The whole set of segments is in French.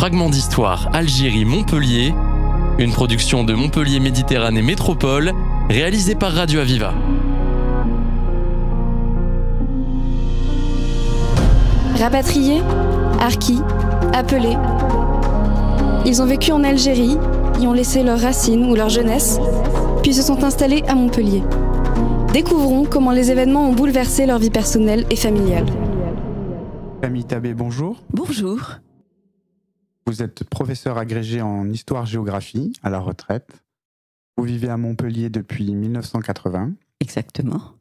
Fragment d'histoire Algérie-Montpellier, une production de Montpellier Méditerranée Métropole, réalisée par Radio Aviva. Rapatriés, harkis, appelés. Ils ont vécu en Algérie, y ont laissé leurs racines ou leur jeunesse, puis se sont installés à Montpellier. Découvrons comment les événements ont bouleversé leur vie personnelle et familiale. Camille Tabé, bonjour. Bonjour. Vous êtes professeur agrégé en histoire-géographie à la retraite. Vous vivez à Montpellier depuis 1980. Exactement.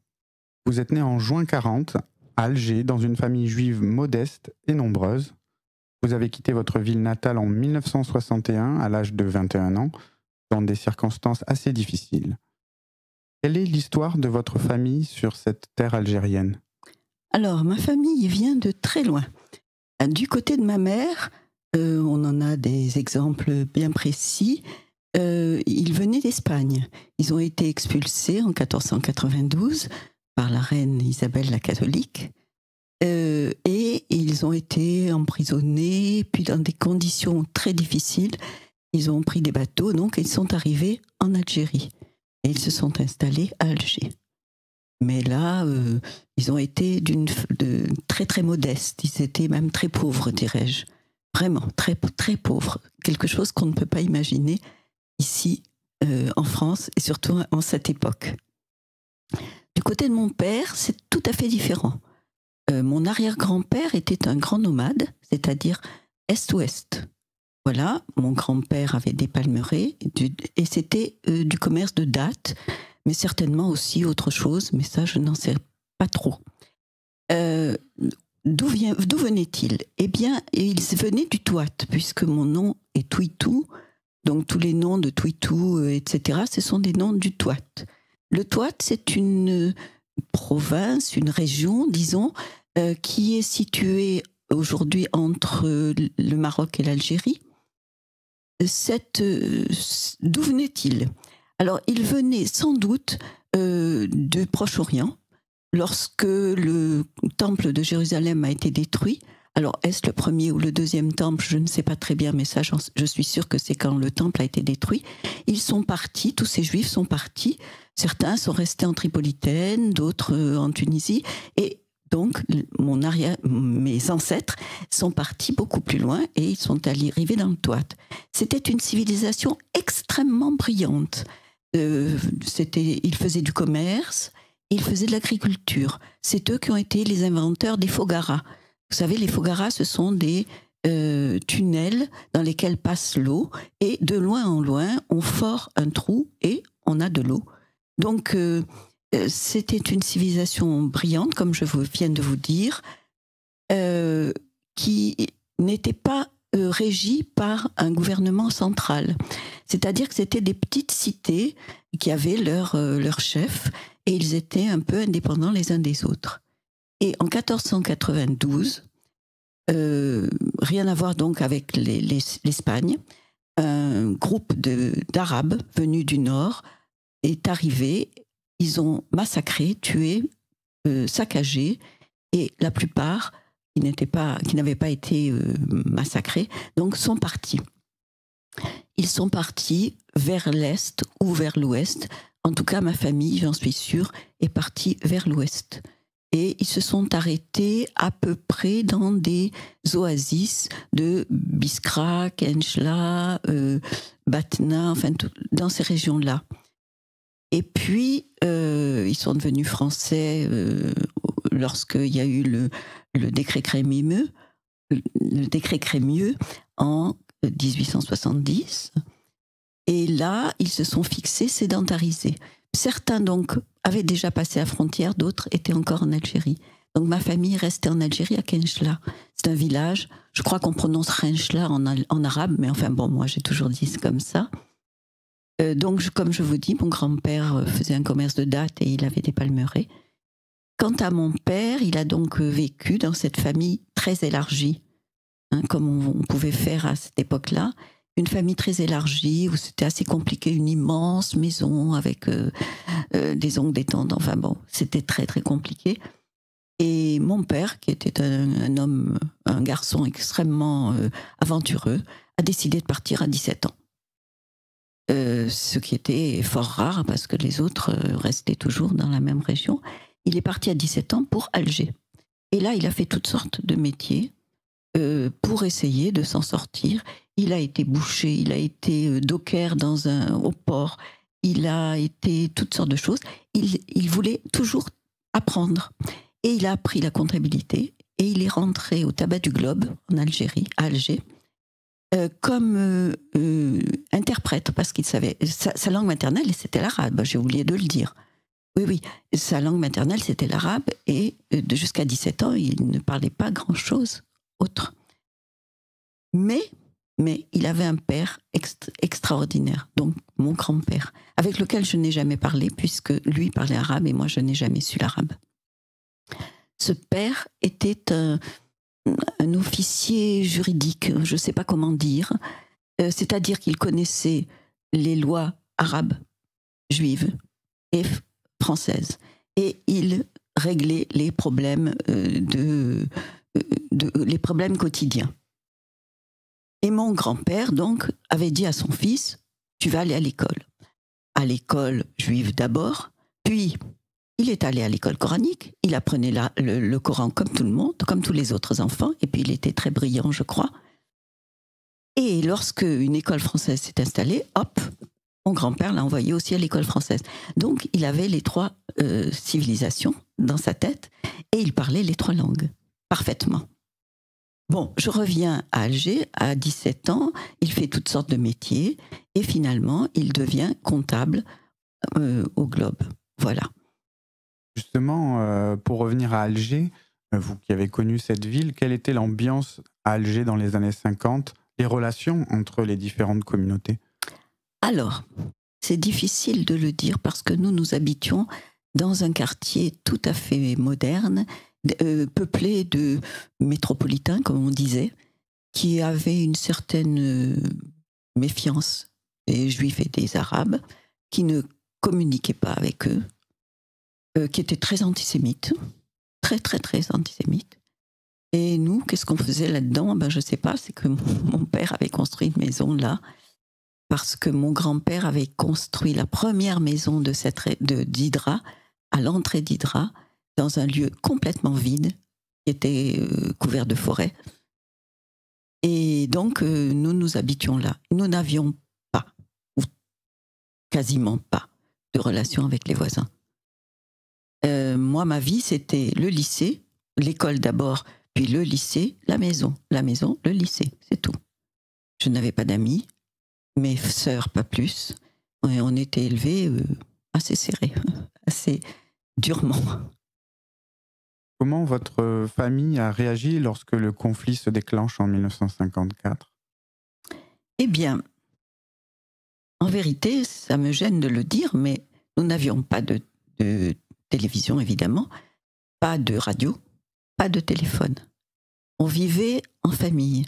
Vous êtes né en juin 40 à Alger dans une famille juive modeste et nombreuse. Vous avez quitté votre ville natale en 1961 à l'âge de 21 ans dans des circonstances assez difficiles. Quelle est l'histoire de votre famille sur cette terre algérienne ? Alors, ma famille vient de très loin. Du côté de ma mère, on en a des exemples bien précis. Ils venaient d'Espagne. Ils ont été expulsés en 1492 par la reine Isabelle la catholique. Et ils ont été emprisonnés, puis dans des conditions très difficiles. Ils ont pris des bateaux, donc ils sont arrivés en Algérie. Et ils se sont installés à Alger. Mais là, ils ont été de très très modestes. Ils étaient même très pauvres, dirais-je. Vraiment, très, très pauvres. Quelque chose qu'on ne peut pas imaginer ici, en France, et surtout en cette époque. Du côté de mon père, c'est tout à fait différent. Mon arrière-grand-père était un grand nomade, c'est-à-dire est-ouest. Voilà, mon grand-père avait des palmeraies, et c'était du commerce de dattes, mais certainement aussi autre chose, mais ça, je n'en sais pas trop. D'où venait-il ? Eh bien, il venait du Touat, puisque mon nom est Touitou, donc tous les noms de Touitou, etc., ce sont des noms du Touat. Le Touat, c'est une province, une région, disons, qui est située aujourd'hui entre le Maroc et l'Algérie. D'où venait-il ? Alors, il venait sans doute du Proche-Orient, lorsque le temple de Jérusalem a été détruit. Alors, est-ce le premier ou le deuxième temple ? Je ne sais pas très bien, mais ça, je suis sûre que c'est quand le temple a été détruit. Ils sont partis, tous ces Juifs sont partis. Certains sont restés en Tripolitaine, d'autres en Tunisie. Et donc, mes ancêtres sont partis beaucoup plus loin et ils sont arrivés dans le Touat. C'était une civilisation extrêmement brillante. Ils faisaient du commerce, ils faisaient de l'agriculture. C'est eux qui ont été les inventeurs des fogaras. Vous savez, les fogaras, ce sont des tunnels dans lesquels passe l'eau et de loin en loin, on fore un trou et on a de l'eau. Donc, c'était une civilisation brillante, comme je viens de vous dire, qui n'était pas régie par un gouvernement central. C'est-à-dire que c'était des petites cités qui avaient leur chef et ils étaient un peu indépendants les uns des autres. Et en 1492, rien à voir donc avec l'Espagne, un groupe d'Arabes venus du Nord est arrivé. Ils ont massacré, tué, saccagé, et la plupart qui n'avaient pas été massacrés, donc sont partis. Ils sont partis vers l'Est ou vers l'Ouest. En tout cas, ma famille, j'en suis sûre, est partie vers l'Ouest. Et ils se sont arrêtés à peu près dans des oasis de Biskra, Kenchla, Batna, enfin, dans ces régions-là. Et puis, ils sont devenus français lorsqu'il y a eu le décret Crémieux en 1870. Et là, ils se sont fixés sédentarisés. Certains, donc, avaient déjà passé la frontière, d'autres étaient encore en Algérie. Donc, ma famille restait en Algérie, à Kenchla. C'est un village, je crois qu'on prononce Kenchla en arabe, mais enfin, bon, moi, j'ai toujours dit comme ça. Donc, comme je vous dis, mon grand-père faisait un commerce de dattes et il avait des palmeraies. Quant à mon père, il a donc vécu dans cette famille très élargie, comme on pouvait faire à cette époque-là. Une famille très élargie, où c'était assez compliqué, une immense maison avec des oncles, des tantes, enfin bon, c'était très très compliqué. Et mon père, qui était un garçon extrêmement aventureux, a décidé de partir à 17 ans. Ce qui était fort rare parce que les autres restaient toujours dans la même région. Il est parti à 17 ans pour Alger. Et là, il a fait toutes sortes de métiers pour essayer de s'en sortir. Il a été boucher, il a été docker au port, il a été toutes sortes de choses. Il voulait toujours apprendre. Et il a appris la comptabilité et il est rentré au Tabac du Globe, en Algérie, à Alger, comme interprète, parce qu'il savait... Sa langue maternelle, c'était l'arabe, j'ai oublié de le dire. Oui, sa langue maternelle, c'était l'arabe, et jusqu'à 17 ans, il ne parlait pas grand-chose autre. Mais il avait un père extraordinaire, donc mon grand-père, avec lequel je n'ai jamais parlé, puisque lui parlait arabe, et moi, je n'ai jamais su l'arabe. Ce père était un officier juridique, je ne sais pas comment dire, c'est-à-dire qu'il connaissait les lois arabes, juives et françaises, et il réglait les problèmes, les problèmes quotidiens. Et mon grand-père, donc, avait dit à son fils, tu vas aller à l'école juive d'abord, puis il est allé à l'école coranique, il apprenait le Coran comme tout le monde, comme tous les autres enfants, et puis il était très brillant, je crois. Et lorsque une école française s'est installée, hop, mon grand-père l'a envoyé aussi à l'école française. Donc il avait les 3 civilisations dans sa tête, et il parlait les 3 langues, parfaitement. Bon, je reviens à Alger, à 17 ans, il fait toutes sortes de métiers, et finalement, il devient comptable au Globe. Voilà. Justement, pour revenir à Alger, vous qui avez connu cette ville, quelle était l'ambiance à Alger dans les années 50, les relations entre les différentes communautés? Alors, c'est difficile de le dire parce que nous habitions dans un quartier tout à fait moderne, peuplé de métropolitains, comme on disait, qui avaient une certaine méfiance des Juifs et des Arabes, qui ne communiquaient pas avec eux, qui étaient très antisémites, très très très antisémites. Et nous, qu'est-ce qu'on faisait là-dedans? Je ne sais pas, c'est que mon père avait construit une maison là, parce que mon grand-père avait construit la première maison d'Hydra, à l'entrée d'Hydra, dans un lieu complètement vide, qui était couvert de forêt. Et donc, nous habitions là. Nous n'avions pas, ou quasiment pas, de relation avec les voisins. Moi, ma vie, c'était le lycée, l'école d'abord, puis le lycée, la maison, le lycée, c'est tout. Je n'avais pas d'amis, mes sœurs pas plus. Et on était élevés assez serrés, assez durement. Comment votre famille a réagi lorsque le conflit se déclenche en 1954? Eh bien, en vérité, ça me gêne de le dire, mais nous n'avions pas de télévision, évidemment, pas de radio, pas de téléphone. On vivait en famille.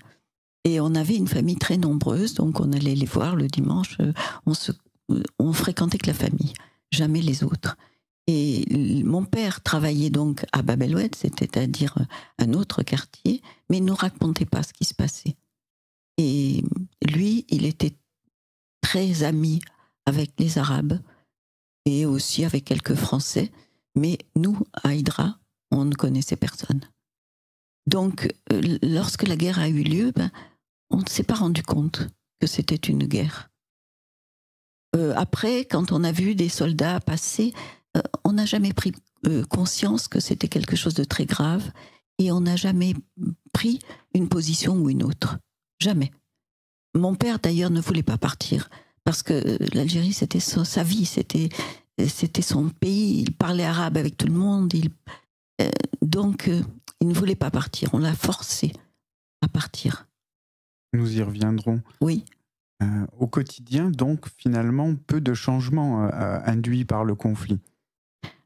Et on avait une famille très nombreuse, donc on allait les voir le dimanche. On fréquentait que la famille, jamais les autres. Et mon père travaillait donc à Bab el-Oued, c'est-à-dire un autre quartier, mais il ne nous racontait pas ce qui se passait. Et lui, il était très ami avec les Arabes et aussi avec quelques Français, mais nous, à Hydra, on ne connaissait personne. Donc, lorsque la guerre a eu lieu, on ne s'est pas rendu compte que c'était une guerre. Après, quand on a vu des soldats passer, on n'a jamais pris conscience que c'était quelque chose de très grave et on n'a jamais pris une position ou une autre. Jamais. Mon père, d'ailleurs, ne voulait pas partir parce que l'Algérie, c'était sa vie, c'était son pays. Il parlait arabe avec tout le monde. Donc, il ne voulait pas partir. On l'a forcé à partir. Nous y reviendrons. Oui. Au quotidien, donc, finalement, peu de changements induits par le conflit.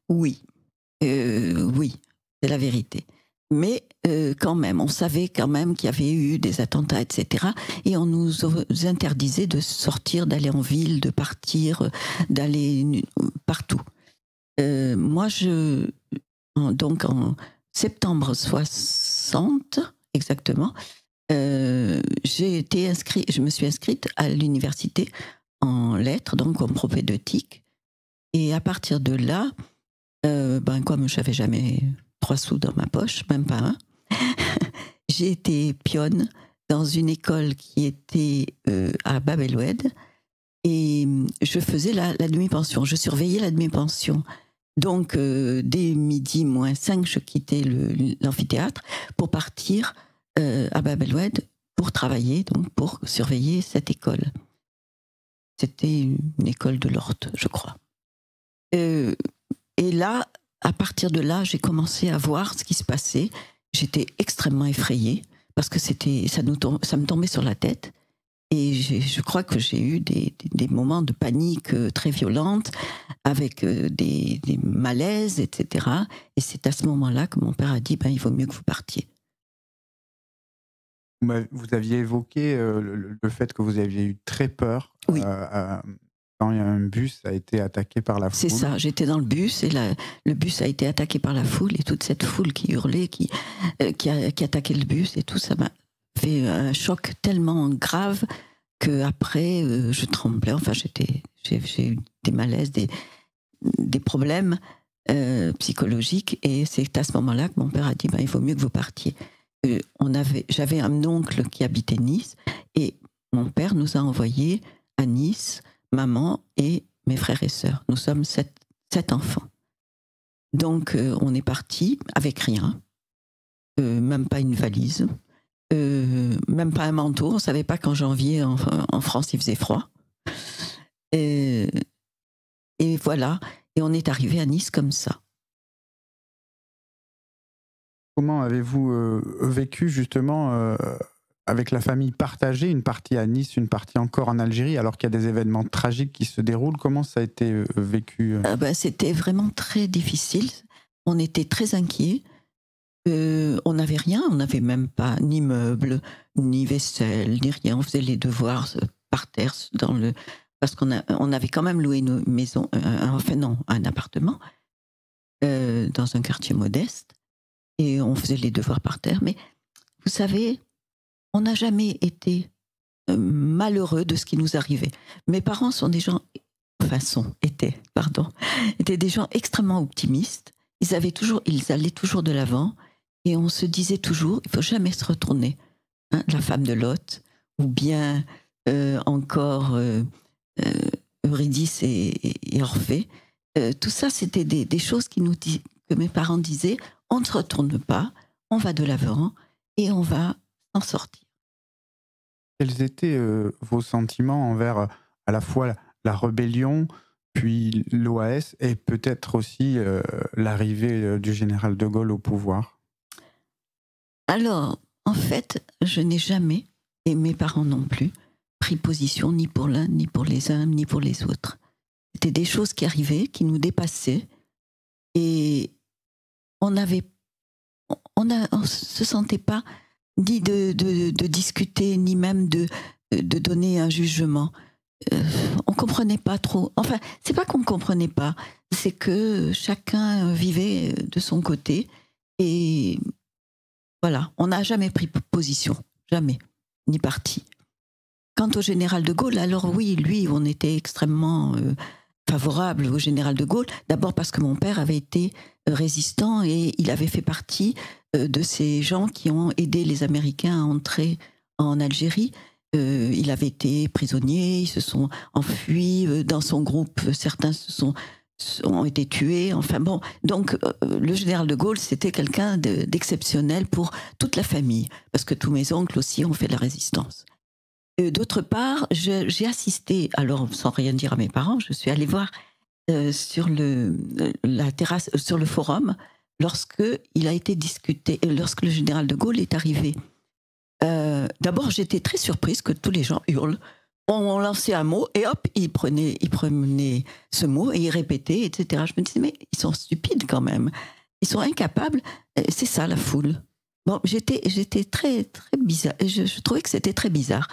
Oui, oui, c'est la vérité. Mais quand même, on savait quand même qu'il y avait eu des attentats, etc. Et on nous interdisait de sortir, d'aller en ville, de partir, d'aller partout. Moi, donc en septembre 60, exactement. Je me suis inscrite à l'université en lettres, donc en propédeutique. Et à partir de là, comme je n'avais jamais 3 sous dans ma poche, même pas un, j'ai été pionne dans une école qui était à Bab el-Oued, et je faisais la demi-pension, je surveillais la demi-pension. Donc, dès midi moins 5, je quittais l'amphithéâtre pour partir à Bab el-Oued pour travailler, donc pour surveiller cette école. C'était une école de l'Orte, je crois. Et là, à partir de là, j'ai commencé à voir ce qui se passait. J'étais extrêmement effrayée parce que ça me tombait sur la tête. Et je crois que j'ai eu des moments de panique très violentes, avec des malaises, etc. Et c'est à ce moment-là que mon père a dit il vaut mieux que vous partiez. Vous aviez évoqué le fait que vous aviez eu très peur. Oui. Quand un bus a été attaqué par la foule. C'est ça, j'étais dans le bus et le bus a été attaqué par la foule, et toute cette foule qui hurlait, qui attaquait le bus et tout, ça m'a fait un choc tellement grave qu'après je tremblais. Enfin, j'ai eu des malaises, des problèmes psychologiques, et c'est à ce moment-là que mon père a dit il vaut mieux que vous partiez. J'avais un oncle qui habitait Nice, et mon père nous a envoyés à Nice, maman et mes frères et sœurs. Nous sommes 7 enfants. Donc, on est partis avec rien, même pas une valise, même pas un manteau. On ne savait pas qu'en janvier, en France, il faisait froid. Et voilà. Et on est arrivé à Nice comme ça. Comment avez-vous vécu justement avec la famille partagée, une partie à Nice, une partie encore en Algérie, alors qu'il y a des événements tragiques qui se déroulent? Comment ça a été vécu? C'était vraiment très difficile. On était très inquiets. On n'avait rien, on n'avait même pas ni meubles, ni vaisselle, ni rien. On faisait les devoirs par terre, parce qu'on avait quand même loué une maison, un appartement, dans un quartier modeste, et on faisait les devoirs par terre. Mais vous savez, on n'a jamais été malheureux de ce qui nous arrivait. Mes parents étaient des gens extrêmement optimistes. Ils allaient toujours de l'avant, et on se disait toujours, il ne faut jamais se retourner. La femme de Lot, ou bien encore Eurydice et Orphée. Tout ça, c'était des choses que mes parents disaient, on ne se retourne pas, on va de l'avant et on va s'en sortir. Quels étaient vos sentiments envers à la fois la rébellion, puis l'OAS, et peut-être aussi l'arrivée du général de Gaulle au pouvoir? Alors, en fait, je n'ai jamais, et mes parents non plus, pris position ni pour l'un, ni pour les uns, ni pour les autres. C'était des choses qui arrivaient, qui nous dépassaient, et on se sentait pas ni de discuter, ni même de donner un jugement. On comprenait pas trop. Enfin, c'est pas qu'on comprenait pas, c'est que chacun vivait de son côté, et voilà, on n'a jamais pris position, jamais, ni parti. Quant au général de Gaulle, alors oui, lui, on était extrêmement favorable au général de Gaulle, d'abord parce que mon père avait été résistant, et il avait fait partie de ces gens qui ont aidé les Américains à entrer en Algérie. Il avait été prisonnier, ils se sont enfuis dans son groupe, certains ont été tués, enfin bon. Donc le général de Gaulle, c'était quelqu'un d'exceptionnel pour toute la famille, parce que tous mes oncles aussi ont fait la résistance. D'autre part, j'ai assisté, alors sans rien dire à mes parents, je suis allée voir sur la terrasse, sur le forum, lorsque il a été discuté, lorsque le général de Gaulle est arrivé. D'abord, j'étais très surprise que tous les gens hurlent. On lançait un mot et hop, ils prenaient ce mot et ils répétaient, etc. Je me disais, mais ils sont stupides quand même. Ils sont incapables. C'est ça, la foule. Bon, j'étais très, très bizarre. Je trouvais que c'était très bizarre.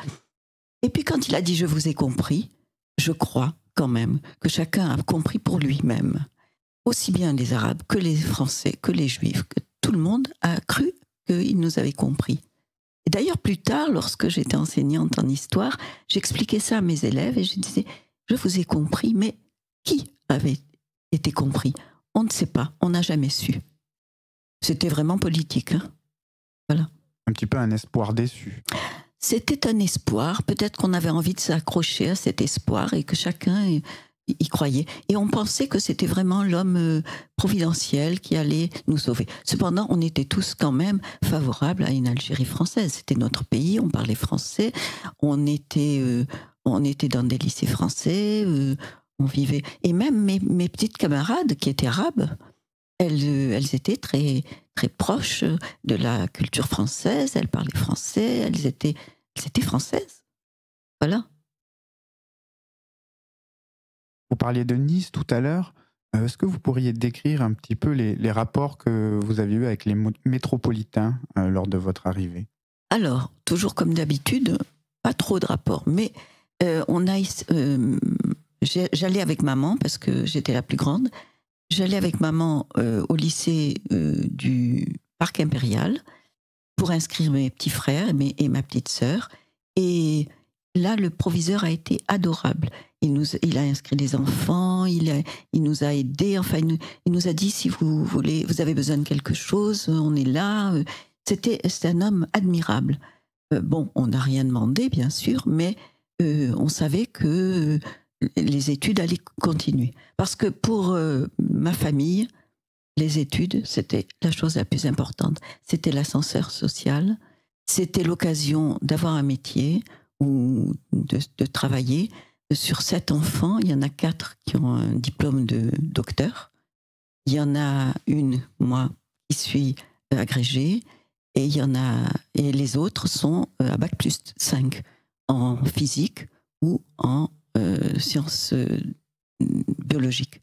Et puis quand il a dit « je vous ai compris », je crois quand même que chacun a compris pour lui-même. Aussi bien les Arabes que les Français, que les Juifs, que tout le monde a cru qu'il nous avait compris. Et d'ailleurs, plus tard, lorsque j'étais enseignante en histoire, j'expliquais ça à mes élèves et je disais, je vous ai compris, mais qui avait été compris? On ne sait pas, on n'a jamais su. C'était vraiment politique. Hein, voilà. Un petit peu un espoir déçu. C'était un espoir, peut-être qu'on avait envie de s'accrocher à cet espoir et que chacun y croyait. Et on pensait que c'était vraiment l'homme providentiel qui allait nous sauver. Cependant, on était tous quand même favorables à une Algérie française. C'était notre pays, on parlait français, on était dans des lycées français, on vivait... Et même mes petites camarades qui étaient arabes, elles étaient très, très proches de la culture française, elles parlaient français, elles étaient françaises. Voilà. Vous parliez de Nice tout à l'heure. Est-ce que vous pourriez décrire un petit peu les rapports que vous avez eus avec les métropolitains lors de votre arrivée? Alors, toujours comme d'habitude, pas trop de rapports, mais j'allais avec maman, parce que j'étais la plus grande, j'allais avec maman au lycée du Parc Impérial pour inscrire mes petits frères et ma petite sœur. Et là, le proviseur a été adorable. Il a inscrit des enfants, il nous a aidés. Enfin, il nous a dit, si vous voulez, vous avez besoin de quelque chose, on est là. C'était un homme admirable. Bon, on n'a rien demandé, bien sûr, mais on savait que les études allaient continuer. Parce que pour ma famille, les études, c'était la chose la plus importante. C'était l'ascenseur social, c'était l'occasion d'avoir un métier ou de travailler. Sur 7 enfants, il y en a 4 qui ont un diplôme de docteur. Il y en a une, moi, qui suis agrégée, et les autres sont à Bac+5 en physique ou en sciences biologiques.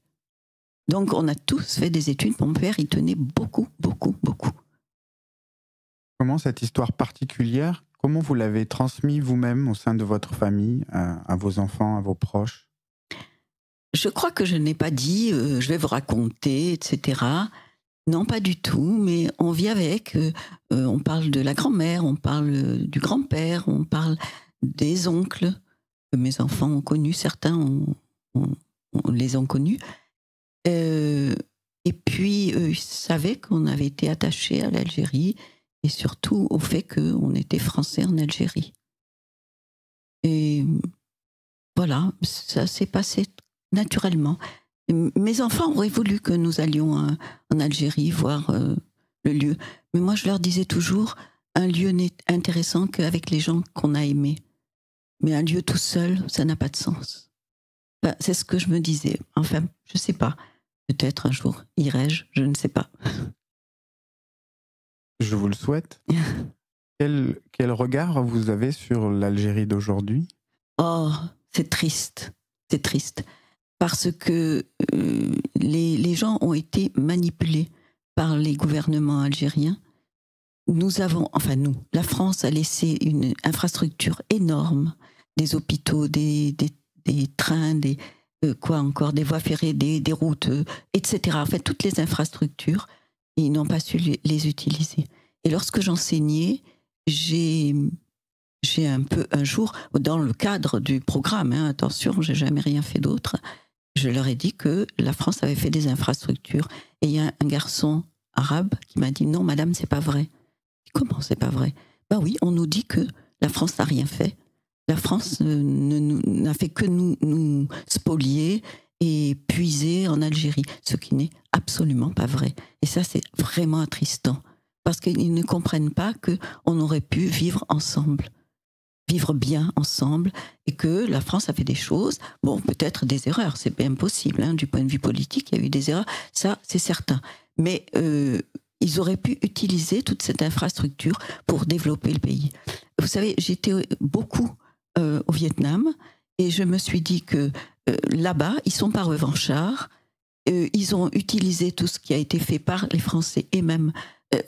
Donc, on a tous fait des études. Mon père, il tenait beaucoup, beaucoup, beaucoup. Comment cette histoire particulière, comment vous l'avez transmise vous-même au sein de votre famille, à vos enfants, à vos proches? Je crois que je n'ai pas dit je vais vous raconter, etc. Non, pas du tout, mais on vit avec. On parle de la grand-mère, on parle du grand-père, on parle des oncles que mes enfants ont connus. Certains on les ont connus. Et puis, ils savaient qu'on avait été attachés à l'Algérie et surtout au fait qu'on était français en Algérie. Et voilà, ça s'est passé naturellement. Mes enfants auraient voulu que nous allions en Algérie voir le lieu. Mais moi, je leur disais toujours, un lieu n'est intéressant qu'avec les gens qu'on a aimés. Mais un lieu tout seul, ça n'a pas de sens. Enfin, c'est ce que je me disais. Enfin, je ne sais pas. Peut-être un jour irai-je, je ne sais pas. Je vous le souhaite. Quel regard vous avez sur l'Algérie d'aujourd'hui? Oh, c'est triste. C'est triste. Parce que les gens ont été manipulés par les gouvernements algériens. La France a laissé une infrastructure énorme, des hôpitaux, des trains, des voies ferrées, des routes, etc. En fait, toutes les infrastructures, ils n'ont pas su les utiliser. Et lorsque j'enseignais, j'ai un jour, dans le cadre du programme, attention, j'ai jamais rien fait d'autre, je leur ai dit que la France avait fait des infrastructures. Et il y a un garçon arabe qui m'a dit « Non, madame, c'est pas vrai. » Comment c'est pas vrai? Ben oui, on nous dit que la France n'a rien fait. La France n'a fait que nous spolier et puiser en Algérie, ce qui n'est absolument pas vrai. Et ça, c'est vraiment attristant. Parce qu'ils ne comprennent pas qu'on aurait pu vivre ensemble. Vivre bien ensemble, et que la France a fait des choses, bon, peut-être des erreurs, c'est bien possible, du point de vue politique, il y a eu des erreurs, ça, c'est certain. Mais ils auraient pu utiliser toute cette infrastructure pour développer le pays. Vous savez, j'étais beaucoup au Vietnam, et je me suis dit que là-bas, ils ne sont pas revanchards, ils ont utilisé tout ce qui a été fait par les Français, et même...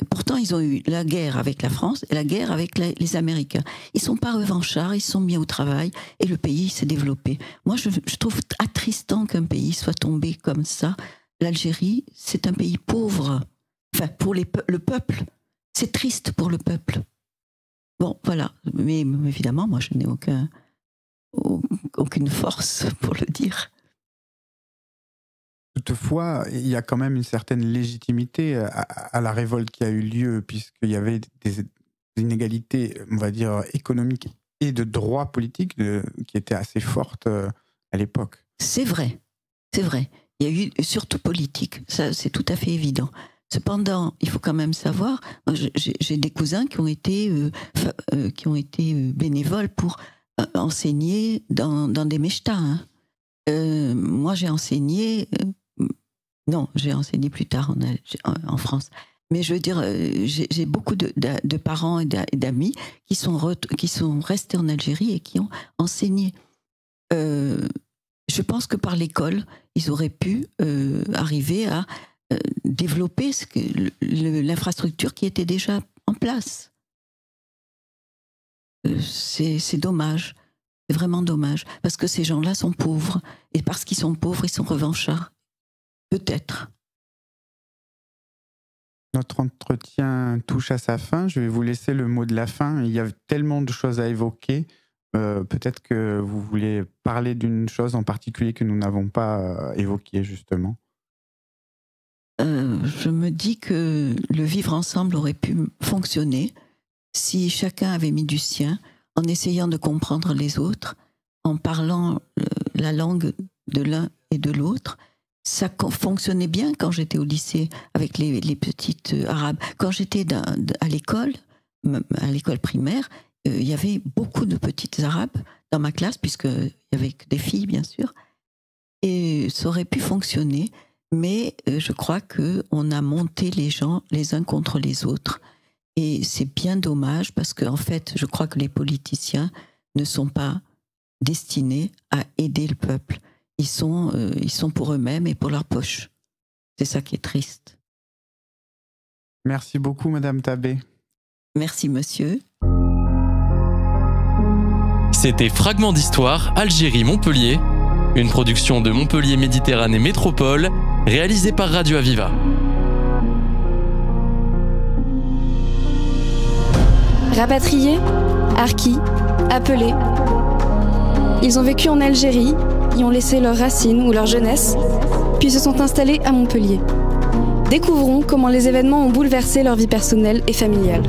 pourtant, ils ont eu la guerre avec la France et la guerre avec les Américains. Ils ne sont pas revanchards, ils se sont mis au travail et le pays s'est développé. Moi, je trouve attristant qu'un pays soit tombé comme ça. L'Algérie, c'est un pays pauvre. Enfin, pour le peuple. C'est triste pour le peuple. Bon, voilà. Mais évidemment, moi, je n'ai aucune force pour le dire. Toutefois, il y a quand même une certaine légitimité à la révolte qui a eu lieu, puisqu'il y avait des inégalités, on va dire, économiques et de droits politiques qui étaient assez fortes à l'époque. C'est vrai, c'est vrai. Il y a eu surtout politique, ça c'est tout à fait évident. Cependant, il faut quand même savoir, j'ai des cousins qui ont été bénévoles pour enseigner dans des mechtas. Hein. Moi, j'ai enseigné... non, j'ai enseigné plus tard en France. Mais je veux dire, j'ai beaucoup de parents et d'amis qui sont restés en Algérie et qui ont enseigné. Je pense que par l'école, ils auraient pu arriver à développer l'infrastructure qui était déjà en place. C'est dommage. C'est vraiment dommage. Parce que ces gens-là sont pauvres. Et parce qu'ils sont pauvres, ils sont revanchards. Peut-être. Notre entretien touche à sa fin. Je vais vous laisser le mot de la fin. Il y a tellement de choses à évoquer. Peut-être que vous voulez parler d'une chose en particulier que nous n'avons pas évoquée, justement. Je me dis que le vivre ensemble aurait pu fonctionner si chacun avait mis du sien, en essayant de comprendre les autres, en parlant la langue de l'un et de l'autre. Ça fonctionnait bien quand j'étais au lycée avec les petites arabes. Quand j'étais à l'école primaire, il y avait beaucoup de petites arabes dans ma classe, puisqu'il y avait que des filles, bien sûr. Et ça aurait pu fonctionner, mais je crois qu'on a monté les gens les uns contre les autres. Et c'est bien dommage, parce qu'en fait, je crois que les politiciens ne sont pas destinés à aider le peuple. Ils sont pour eux-mêmes et pour leur poche. C'est ça qui est triste. Merci beaucoup, Madame Tabé. Merci, monsieur. C'était Fragment d'Histoire, Algérie-Montpellier, une production de Montpellier Méditerranée Métropole, réalisée par Radio Aviva. Rapatriés, harkis, appelés. Ils ont vécu en Algérie, y ont laissé leurs racines ou leur jeunesse, puis se sont installés à Montpellier. Découvrons comment les événements ont bouleversé leur vie personnelle et familiale.